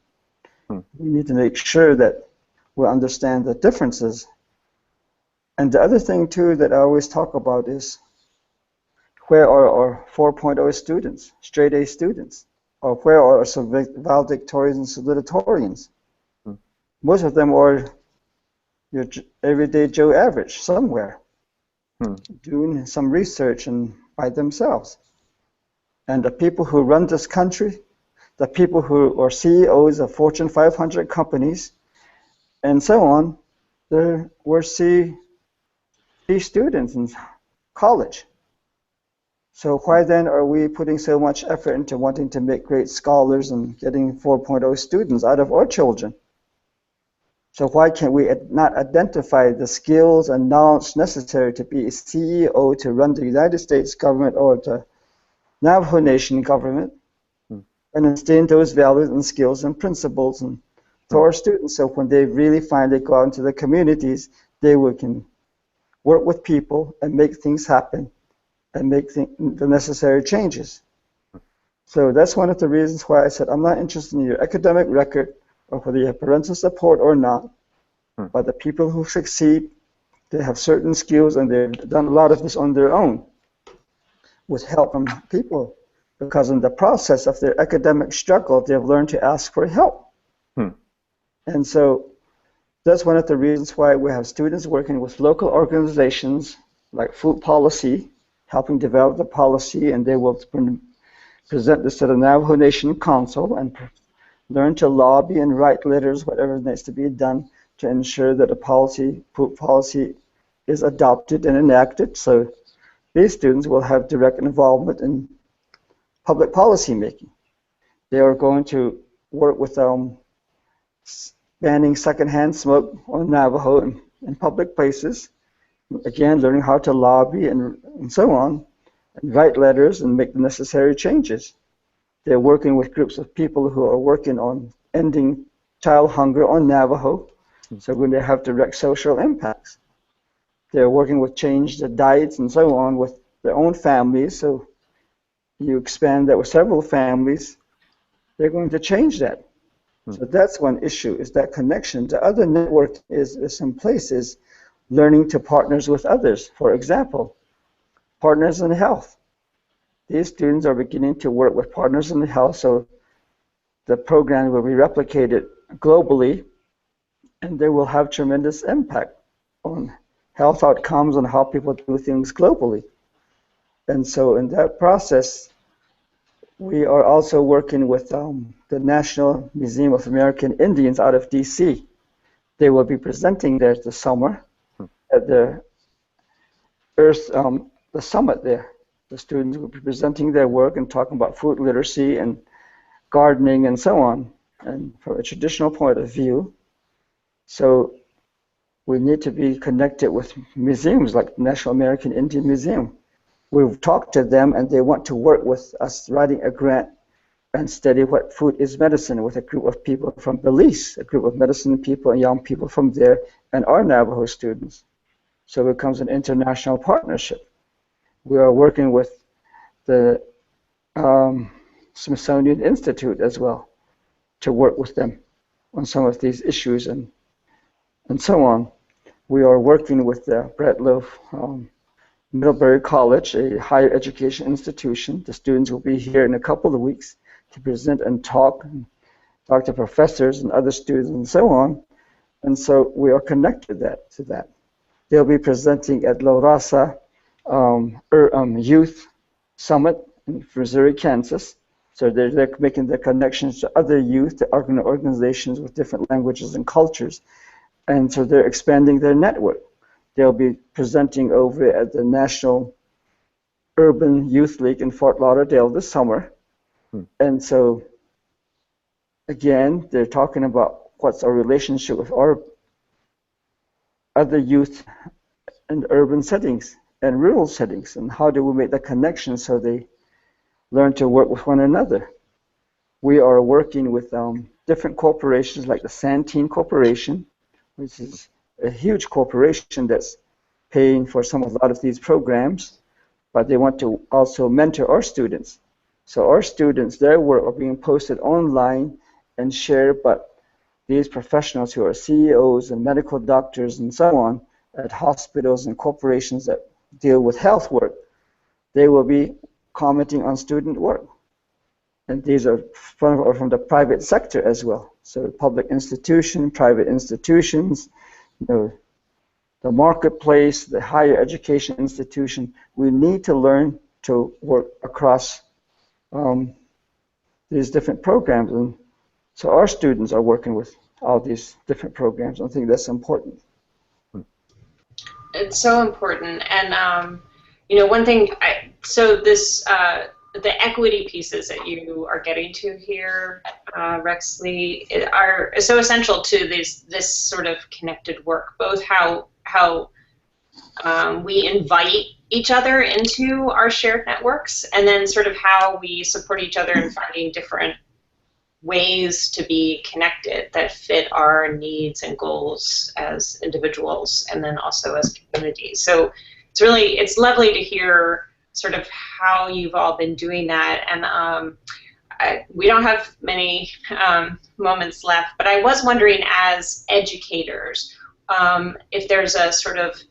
We need to make sure that we understand the differences. And the other thing, too, that I always talk about is, where are our 4.0 students, straight A students? Or where are our valedictorians and salutatorians? Most of them are your everyday Joe average somewhere, doing some research and by themselves. And the people who run this country, the people who are CEOs of Fortune 500 companies, and so on, were C students in college. So why then are we putting so much effort into wanting to make great scholars and getting 4.0 students out of our children? So why can't we not identify the skills and knowledge necessary to be a CEO, to run the United States government or the Navajo Nation government, and instill those values and skills and principles to our students, so when they really finally go out into the communities, they can work with people and make things happen and make the necessary changes. So that's one of the reasons why I said I'm not interested in your academic record or whether you have parental support or not, but the people who succeed, they have certain skills and they've done a lot of this on their own with help from people, because in the process of their academic struggle, they've learned to ask for help. And so that's one of the reasons why we have students working with local organizations like Food Policy, helping develop the policy, and they will present this to the Navajo Nation Council and learn to lobby and write letters, whatever needs to be done to ensure that a food policy is adopted and enacted. So these students will have direct involvement in public policy making. They are going to work with banning secondhand smoke on Navajo in public places. Again, learning how to lobby and so on, and write letters and make the necessary changes. They're working with groups of people who are working on ending child hunger on Navajo, so when they have direct social impacts. They're working with change the diets and so on with their own families, so you expand that with several families, they're going to change that. So that's one issue, is that connection. The other network is in place is learning to partners with others. For example, partners in health. These students are beginning to work with partners in health, so the program will be replicated globally, and they will have tremendous impact on health outcomes and how people do things globally. And so in that process, we are also working with the National Museum of American Indians out of D.C. They will be presenting there this summer at the the summit there. The students will be presenting their work and talking about food literacy and gardening and so on, and from a traditional point of view. So we need to be connected with museums like the National American Indian Museum. We've talked to them and they want to work with us writing a grant and study what food is medicine with a group of people from Belize, a group of medicine people and young people from there, and our Navajo students. So it becomes an international partnership. We are working with the Smithsonian Institute as well to work with them on some of these issues and so on. We are working with the Brent Loaf Middlebury College, a higher education institution. The students will be here in a couple of weeks to present and talk to professors and other students and so on. And so we are connected to that. They'll be presenting at La Raza Youth Summit in Missouri, Kansas. So they're making the connections to other youth, to organizations with different languages and cultures. And so they're expanding their network. They'll be presenting over at the National Urban Youth League in Fort Lauderdale this summer. And so, again, they're talking about what's our relationship with our other youth in urban settings and rural settings, and how do we make the connection so they learn to work with one another. We are working with different corporations like the Santeen Corporation, which is a huge corporation that's paying for a lot of these programs, but they want to also mentor our students. So our students, their work are being posted online and shared, but these professionals who are CEOs and medical doctors and so on at hospitals and corporations that deal with health work, they will be commenting on student work. And these are from the private sector as well. So public institutions, private institutions, the marketplace, the higher education institution, we need to learn to work across these different programs. And so our students are working with all these different programs. I think that's important. It's so important. And, one thing, the equity pieces that you are getting to here, Rexley, are so essential to this sort of connected work, both how we invite each other into our shared networks, and then sort of how we support each other in finding different ways to be connected that fit our needs and goals as individuals and then also as communities. So it's lovely to hear sort of how you've all been doing that. And we don't have many moments left, but I was wondering, as educators, if there's a sort of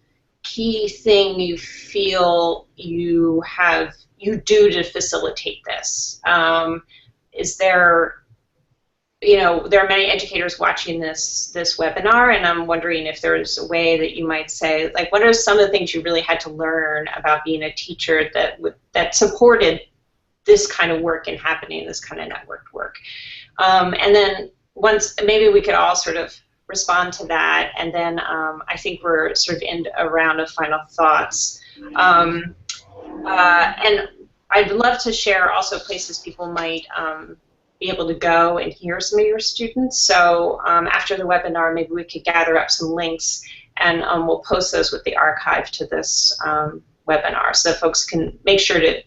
key thing you feel you do to facilitate this. Is there, there are many educators watching this webinar, and I'm wondering if there's a way that you might say, like, what are some of the things you really had to learn about being a teacher that supported this kind of work and happening, this kind of networked work? And then once, maybe we could all sort of respond to that, and then I think we're sort of in a round of final thoughts. And I'd love to share also places people might be able to go and hear some of your students. So after the webinar, maybe we could gather up some links, and we'll post those with the archive to this webinar, so folks can make sure to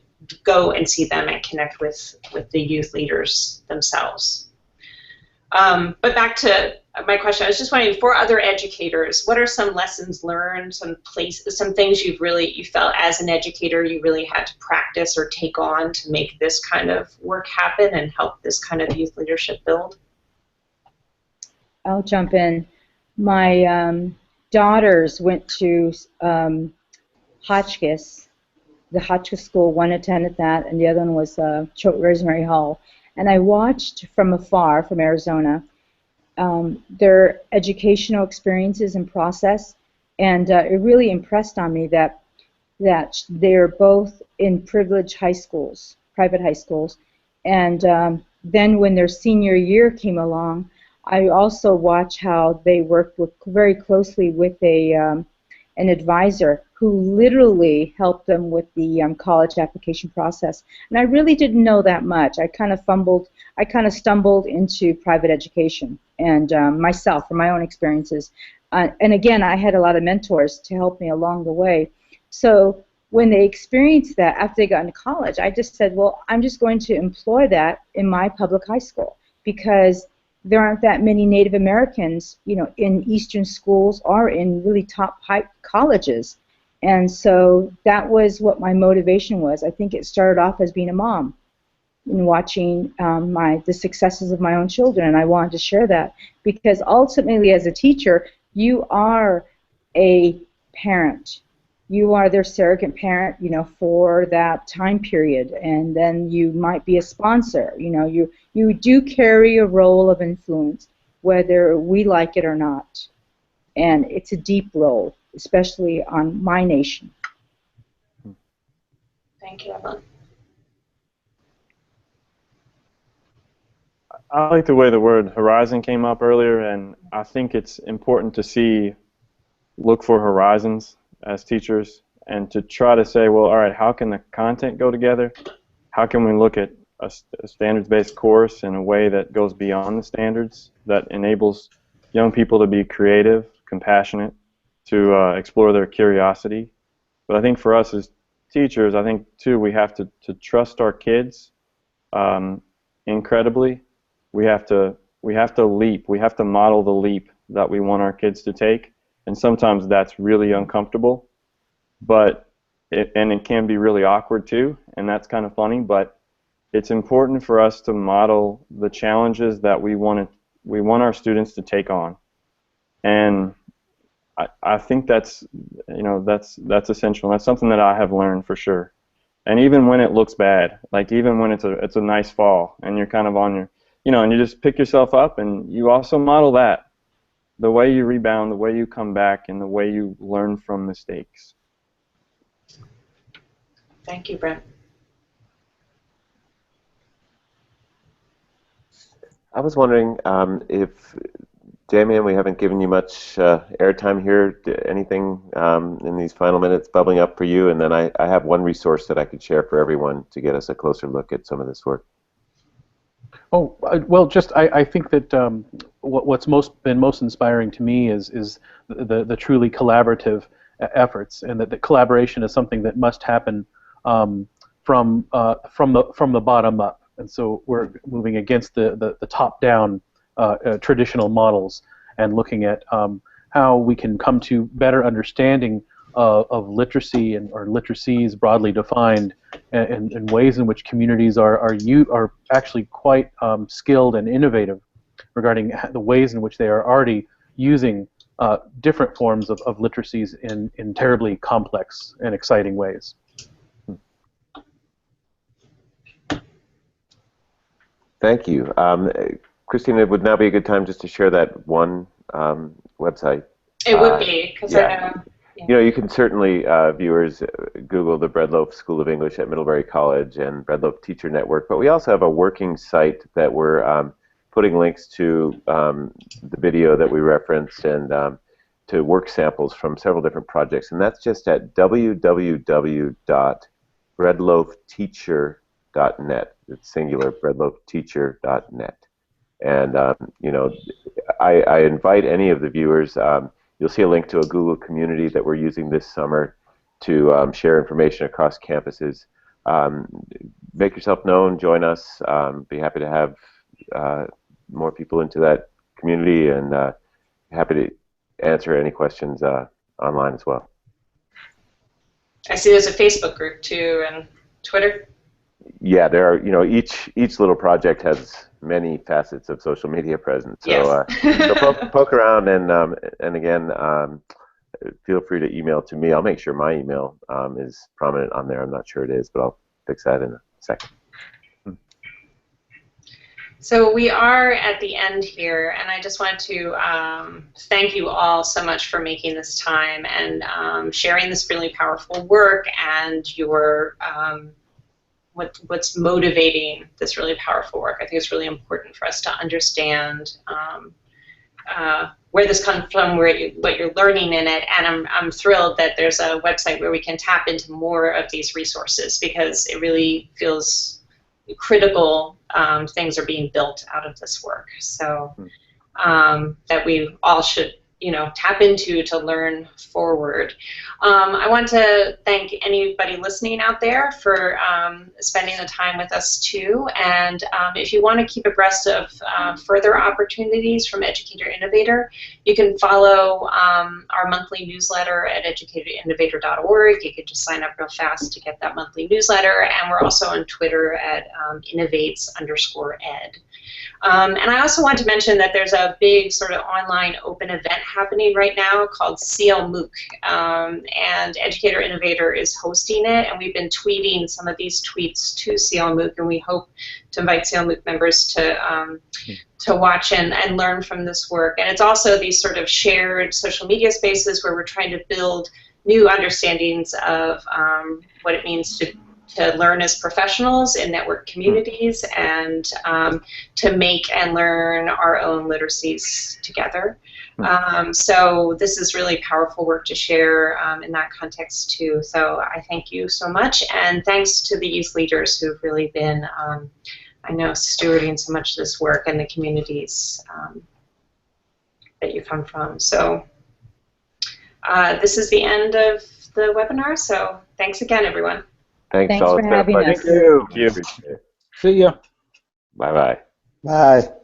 go and see them and connect with the youth leaders themselves. But back to my question, I was just wondering, for other educators, what are some lessons learned, some things you felt as an educator you really had to practice or take on to make this kind of work happen and help this kind of youth leadership build? I'll jump in. My daughters went to Hotchkiss, the Hotchkiss school. One attended that, and the other one was Choate Rosemary Hall. And I watched from afar, from Arizona, their educational experiences and process, and it really impressed on me that they're both in privileged high schools, private high schools, And then when their senior year came along, I also watched how they worked very closely with an advisor who literally helped them with the college application process. And I really didn't know that much. I kind of stumbled into private education and myself from my own experiences. And again, I had a lot of mentors to help me along the way. So when they experienced that after they got into college, I just said, well, I'm just going to employ that in my public high school, because there aren't that many Native Americans, in Eastern schools or in really top high colleges. And so that was what my motivation was. I think it started off as being a mom and watching the successes of my own children, and I wanted to share that, because ultimately as a teacher, you are a parent. You are their surrogate parent, for that time period, and then you might be a sponsor. You do carry a role of influence, whether we like it or not, and it's a deep role, especially on my nation. Thank you, Evelyn. I like the way the word horizon came up earlier, and I think it's important to look for horizons as teachers, and to try to say, well, all right, how can the content go together? How can we look at a standards-based course in a way that goes beyond the standards, that enables young people to be creative, compassionate, to explore their curiosity? But I think for us as teachers, I think too, we have to trust our kids incredibly. We have to leap. We have to model the leap that we want our kids to take. And sometimes that's really uncomfortable, but it can be really awkward too, and that's kind of funny. But it's important for us to model the challenges that we want our students to take on, and I think that's essential. That's something that I have learned for sure. And even when it looks bad, like even when it's a nice fall and you're kind of on your, and you just pick yourself up, and you also model that. The way you rebound, the way you come back, and the way you learn from mistakes. Thank you, Brent. I was wondering if, Damian, we haven't given you much airtime here. Anything in these final minutes bubbling up for you? And then I have one resource that I could share for everyone to get us a closer look at some of this work. Oh, well, I think that what's been most inspiring to me is the truly collaborative efforts, and that the collaboration is something that must happen from the bottom up. And so we're moving against the top-down traditional models, and looking at how we can come to better understanding of literacy or literacies broadly defined, and ways in which communities are actually quite skilled and innovative regarding the ways in which they are already using different forms of literacies in terribly complex and exciting ways. Thank you. Christina, it would now be a good time just to share that one website. It would be, because I know. You can certainly, viewers, Google the Breadloaf School of English at Middlebury College and Loaf Teacher Network, but we also have a working site that we're putting links to the video that we referenced, and to work samples from several different projects, and that's just at www.breadloafteacher.net. It's singular, breadloafteacher.net. And I invite any of the viewers. You'll see a link to a Google community that we're using this summer to share information across campuses. Make yourself known, join us. Be happy to have more people into that community, and happy to answer any questions online as well. I see there's a Facebook group too, and Twitter. Yeah, there are. Each little project has many facets of social media presence. So, yes. So poke around, and again, feel free to email to me. I'll make sure my email is prominent on there. I'm not sure it is, but I'll fix that in a second. So we are at the end here, and I just want to thank you all so much for making this time and sharing this really powerful work, and your what's motivating this really powerful work. I think it's really important for us to understand where this comes from, what you're learning in it, and I'm thrilled that there's a website where we can tap into more of these resources, because it really feels critical things are being built out of this work. So that we all should, tap into to learn forward. I want to thank anybody listening out there for spending the time with us too. And if you want to keep abreast of further opportunities from Educator Innovator, you can follow our monthly newsletter at educatorinnovator.org. You can just sign up real fast to get that monthly newsletter. And we're also on Twitter at innovates_ed. And I also want to mention that there's a big sort of online open event happening right now called CL MOOC, and Educator Innovator is hosting it, and we've been tweeting some of these tweets to CL MOOC, and we hope to invite CL MOOC members to watch and learn from this work. And it's also these sort of shared social media spaces where we're trying to build new understandings of what it means to learn as professionals in network communities, and to make and learn our own literacies together. So this is really powerful work to share in that context too. So I thank you so much, and thanks to the youth leaders who've really been, I know, stewarding so much of this work and the communities that you come from. So this is the end of the webinar, so thanks again, everyone. Thanks for having us. Thank you. Thank you. Appreciate it. See ya. Bye-bye. Bye.